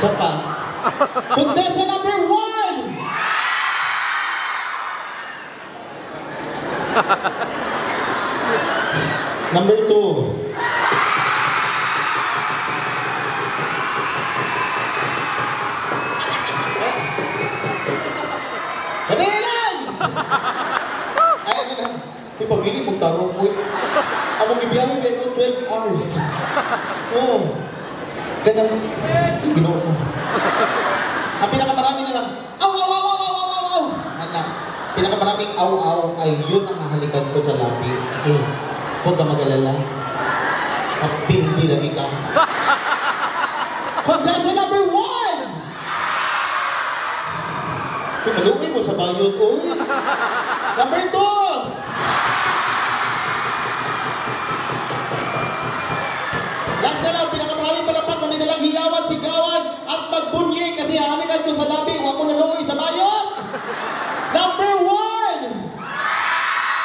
Isa pa. Contestant number 1! Number 2. Kadali lang! Ay, ano na? Di pamili, magtarong po. Among ibiyahe ba ito 12 hours. Oo. Ganang, ginawa ko. Ang pinakamarami na lang, aw, aw, aw, aw, aw, aw, aw. Anak, pinakamaraming aw, aw ay yun ang hahalikan ko sa lapi. Okay, huwag ka mag-alala. Mapindi lagi ka. Contestant number 1! Maluwi mo sa bayot ko. Number 2! Last na lang, pinakamaraming palapak na may dalang hiyawan, sigawan, at magbunyi kasi hahalikan ko sa labi. Huwag mo naluwi sa bayot. Number 1!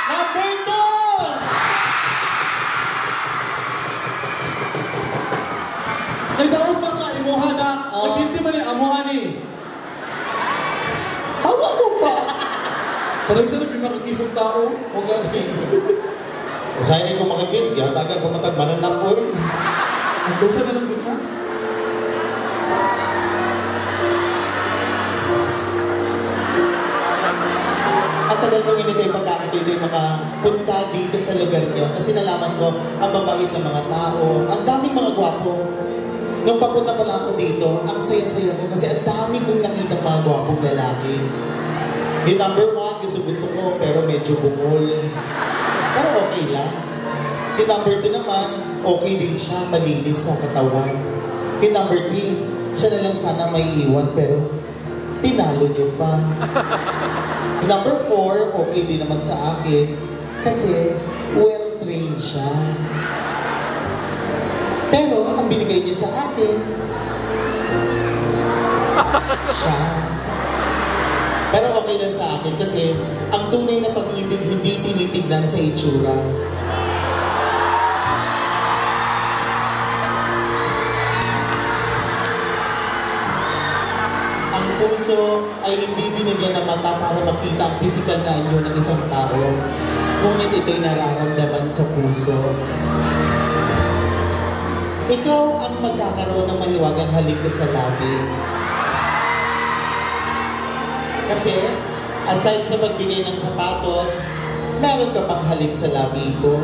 Number 2! Ay, daon ba ka imuha na? Nagpilti man yung amuha ni. Hawa mo ba? Parang saan yung nakakisong tao? O gani. Usahin na yung makakis, kaya tagal pamatag mananap po eh. Ang dosa na lang doon na? Ang tagal kong inintay pagkakatito yung makapunta dito sa lugar niyo kasi nalaman ko ang mabait ng mga tao, ang daming mga gwapo. Nung papunta pala ako dito, ang saya-saya ko kasi ang dami kong nakita mga gwapong lalaki. Yung number 1, gusto ko pero medyo bungol. Pero okay lang. Yung number 2 naman, okay din siya, malinis sa katawan. Yung number 3, siya na lang sana may iwan pero tinalo niyo pa. Yung number 4, okay din naman sa akin kasi well-trained siya. Pero ang binigay niya sa akin, siya. Pero okay lang sa akin kasi ang tunay na pag-ibig hindi tinitignan sa itsura. Ang puso ay hindi binigyan ng mata para makita ang physical na anyo ng isang tao. Ngunit ito'y nararamdaman sa puso. Ikaw ang magkakaroon ng mahiwagang halik ko sa labi. Kasi, aside sa pagbigay ng sapatos, meron ka pang halik sa labi ko.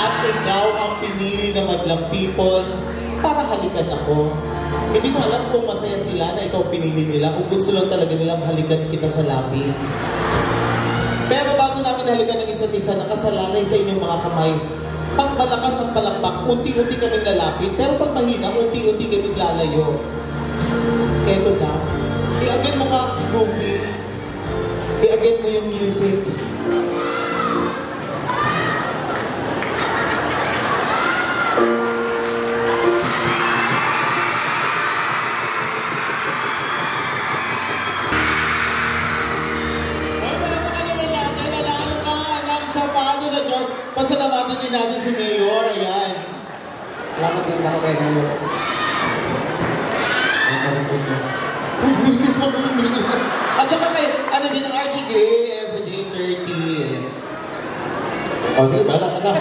At ikaw ang pinili na madlang people para halikan ako. Hindi ko alam kung masaya sila na ikaw pinili nila kung gusto lang talaga nilang halikan kita sa labi. Pero bago namin halikan ng isa't isa, nakasalalay sa inyong mga kamay. Pag malakas ang palakpak, unti-unti kaming lalapit, pero pag mahina, unti-unti kaming lalayo. Eto na. I-again mo nga, movie. I-again mo yung music. Pasalamatan din natin si Mayor, ayan. Salamat din ako kay Mayor. Merry Christmas. Merry Christmas, Merry Christmas. At saka kay, ano din ang Archie Gray, sa J30. O, sige, bahala na ka.